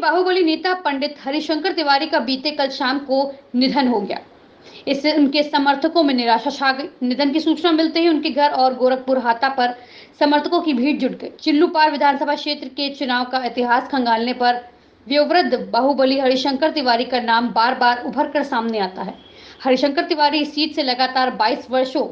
बाहुबली नेता पंडित हरिशंकर तिवारी का बीते कल शाम को निधन हो गया। इससे उनके समर्थकों में निराशा छा गई। निधन की सूचना मिलते ही उनके घर और गोरखपुर हाता पर समर्थकों की भीड़ जुट गई। चिल्लूपार विधानसभा क्षेत्र के चुनाव का इतिहास खंगालने पर वयोवृद्ध बाहुबली हरिशंकर तिवारी का नाम बार बार उभर कर सामने आता है। हरिशंकर तिवारी इस सीट से लगातार 22 वर्षों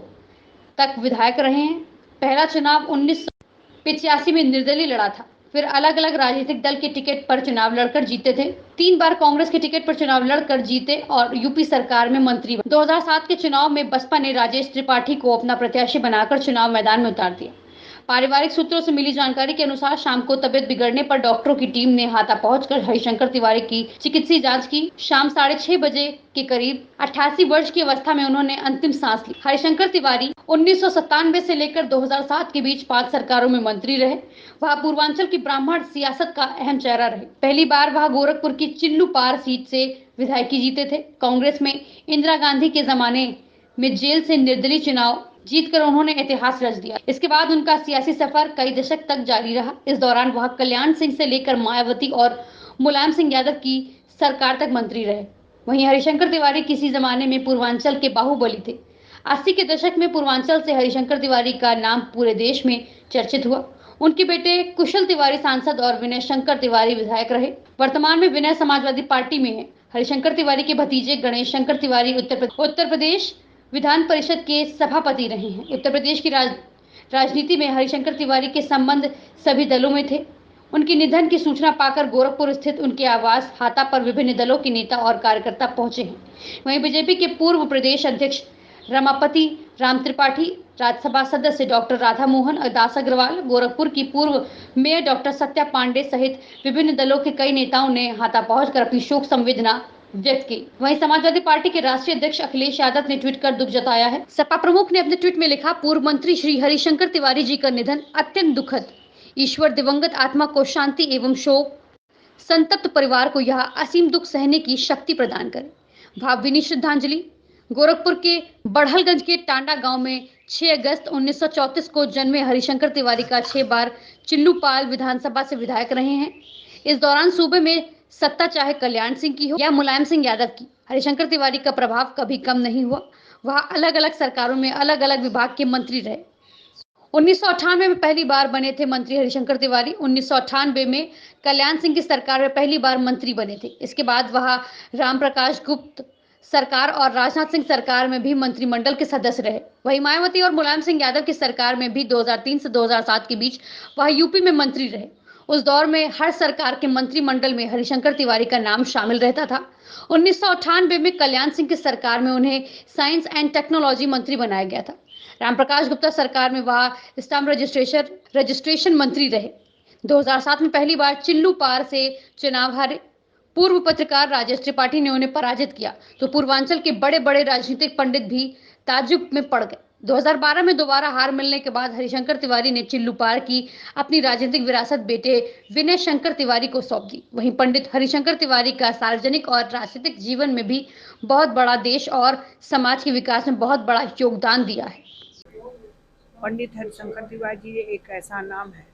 तक विधायक रहे हैं। पहला चुनाव 1985 में निर्दलीय लड़ा था, फिर अलग अलग राजनीतिक दल के टिकट पर चुनाव लड़कर जीते थे। 3 बार कांग्रेस के टिकट पर चुनाव लड़कर जीते और यूपी सरकार में मंत्री बने। 2007 के चुनाव में बसपा ने राजेश त्रिपाठी को अपना प्रत्याशी बनाकर चुनाव मैदान में उतार दिया। पारिवारिक सूत्रों से मिली जानकारी के अनुसार शाम को तबियत बिगड़ने पर डॉक्टरों की टीम ने हाता पहुंचकर हरिशंकर तिवारी की चिकित्सीय जांच की। शाम 6:30 बजे के करीब 88 वर्ष की अवस्था में उन्होंने अंतिम सांस ली। हरिशंकर तिवारी 1997 से लेकर 2007 के बीच 5 सरकारों में मंत्री रहे। वह पूर्वांचल की ब्राह्मण सियासत का अहम चेहरा रहे। पहली बार वह गोरखपुर की चिल्लूपार सीट से विधायकी जीते थे। कांग्रेस में इंदिरा गांधी के जमाने में जेल से निर्दलीय चुनाव जीतकर उन्होंने इतिहास रच दिया। इसके बाद उनका सियासी सफर कई दशक तक जारी रहा। इस दौरान वह कल्याण सिंह से लेकर मायावती और मुलायम सिंह यादव की सरकार तक मंत्री रहे। वहीं हरिशंकर तिवारी किसी जमाने में पूर्वांचल के बाहुबली थे। 80 के दशक में पूर्वांचल से हरिशंकर तिवारी का नाम पूरे देश में चर्चित हुआ। उनके बेटे कुशल तिवारी सांसद और विनय शंकर तिवारी विधायक रहे। वर्तमान में विनय समाजवादी पार्टी में है। हरिशंकर तिवारी के भतीजे गणेश शंकर तिवारी उत्तर प्रदेश विधान परिषद के सभापति रहे हैं। उत्तर प्रदेश की राजनीति में हरिशंकर तिवारी के संबंध सभी दलों में थे। उनके निधन की सूचना पाकर गोरखपुर स्थित उनके आवास हाता पर विभिन्न दलों के नेता और कार्यकर्ता पहुंचे हैं। वहीं बीजेपी के पूर्व प्रदेश अध्यक्ष रमापति राम त्रिपाठी, राज्यसभा सदस्य डॉक्टर राधा मोहन दास अग्रवाल, गोरखपुर की पूर्व मेयर डॉक्टर सत्या पांडे सहित विभिन्न दलों के कई नेताओं ने हाता पहुंचकर अपनी शोक संवेदना व्यक्त की। वहीं समाजवादी पार्टी के राष्ट्रीय अध्यक्ष अखिलेश यादव ने ट्वीट कर दुख जताया है। सपा प्रमुख ने अपने ट्वीट में लिखा, पूर्व मंत्री श्री हरिशंकर तिवारी जी का निधन अत्यंत दुखद। ईश्वर दिवंगत आत्मा को शांति एवं शोक संतप्त परिवार को यह असीम दुख सहने की शक्ति प्रदान करे। भावभीनी श्रद्धांजलि। गोरखपुर के बढ़लगंज के टांडा गांव में 6 अगस्त 1934 को जन्मे हरिशंकर तिवारी का 6 बार चिल्लूपाल विधानसभा से विधायक रहे हैं। इस दौरान सूबे में सत्ता चाहे कल्याण सिंह की हो या मुलायम सिंह यादव की, हरिशंकर तिवारी का प्रभाव कभी कम नहीं हुआ। वह अलग अलग सरकारों में अलग अलग विभाग के मंत्री रहे। 1998 में पहली बार बने थे मंत्री हरिशंकर तिवारी। 1998 में कल्याण सिंह की सरकार में पहली बार मंत्री बने थे। इसके बाद वह रामप्रकाश गुप्त सरकार और राजनाथ सिंह सरकार में भी मंत्रिमंडल के सदस्य रहे। वहीं मायावती और मुलायम सिंह यादव की सरकार में भी 2003 से 2007 के बीच वह यूपी में मंत्री रहे। उस दौर में हर सरकार के मंत्रिमंडल में हरिशंकर तिवारी का नाम शामिल रहता था। 1998 में कल्याण सिंह की सरकार में उन्हें साइंस एंड टेक्नोलॉजी मंत्री बनाया गया था। रामप्रकाश गुप्ता सरकार में वह स्टाम्प रजिस्ट्रेशन मंत्री रहे। 2007 में पहली बार चिल्लूपार से चुनाव हारे। पूर्व पत्रकार राजेश त्रिपाठी ने उन्हें पराजित किया तो पूर्वांचल के बड़े बड़े राजनीतिक पंडित भी ताज्जुब में पड़ गए। 2012 में दोबारा हार मिलने के बाद हरिशंकर तिवारी ने चिल्लूपार की अपनी राजनीतिक विरासत बेटे विनय शंकर तिवारी को सौंप दी। वहीं पंडित हरिशंकर तिवारी का सार्वजनिक और राजनीतिक जीवन में भी बहुत बड़ा, देश और समाज के विकास में बहुत बड़ा योगदान दिया है। पंडित हरिशंकर तिवारी जी एक ऐसा नाम है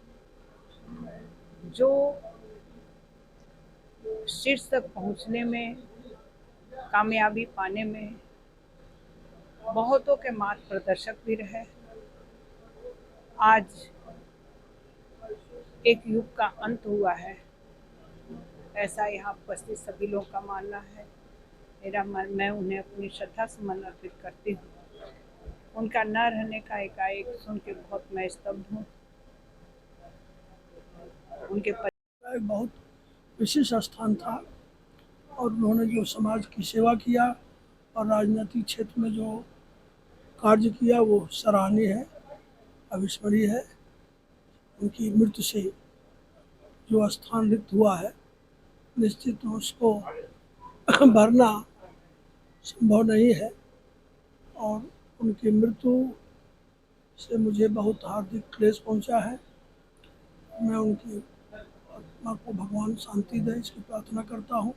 जो शीर्ष तक पहुंचने में, कामयाबी पाने में बहुतों के मार्ग प्रदर्शक भी रहे। आज एक युग का अंत हुआ है, ऐसा यहाँ उपस्थित सभी लोगों का मानना है। मैं उन्हें अपनी श्रद्धा सुमन अर्पित करती हूँ। उनका न रहने का एकाएक सुन के बहुत मैं स्तब्ध हूँ। उनके बहुत विशेष स्थान था और उन्होंने जो समाज की सेवा किया और राजनीतिक क्षेत्र में जो कार्य किया वो सराहनीय है, अविस्मरणीय है। उनकी मृत्यु से जो स्थान रिक्त हुआ है, निश्चित उसको भरना संभव नहीं है और उनकी मृत्यु से मुझे बहुत हार्दिक क्लेश पहुंचा है। मैं उनकी आत्मा को भगवान शांति दे, इसकी प्रार्थना करता हूँ।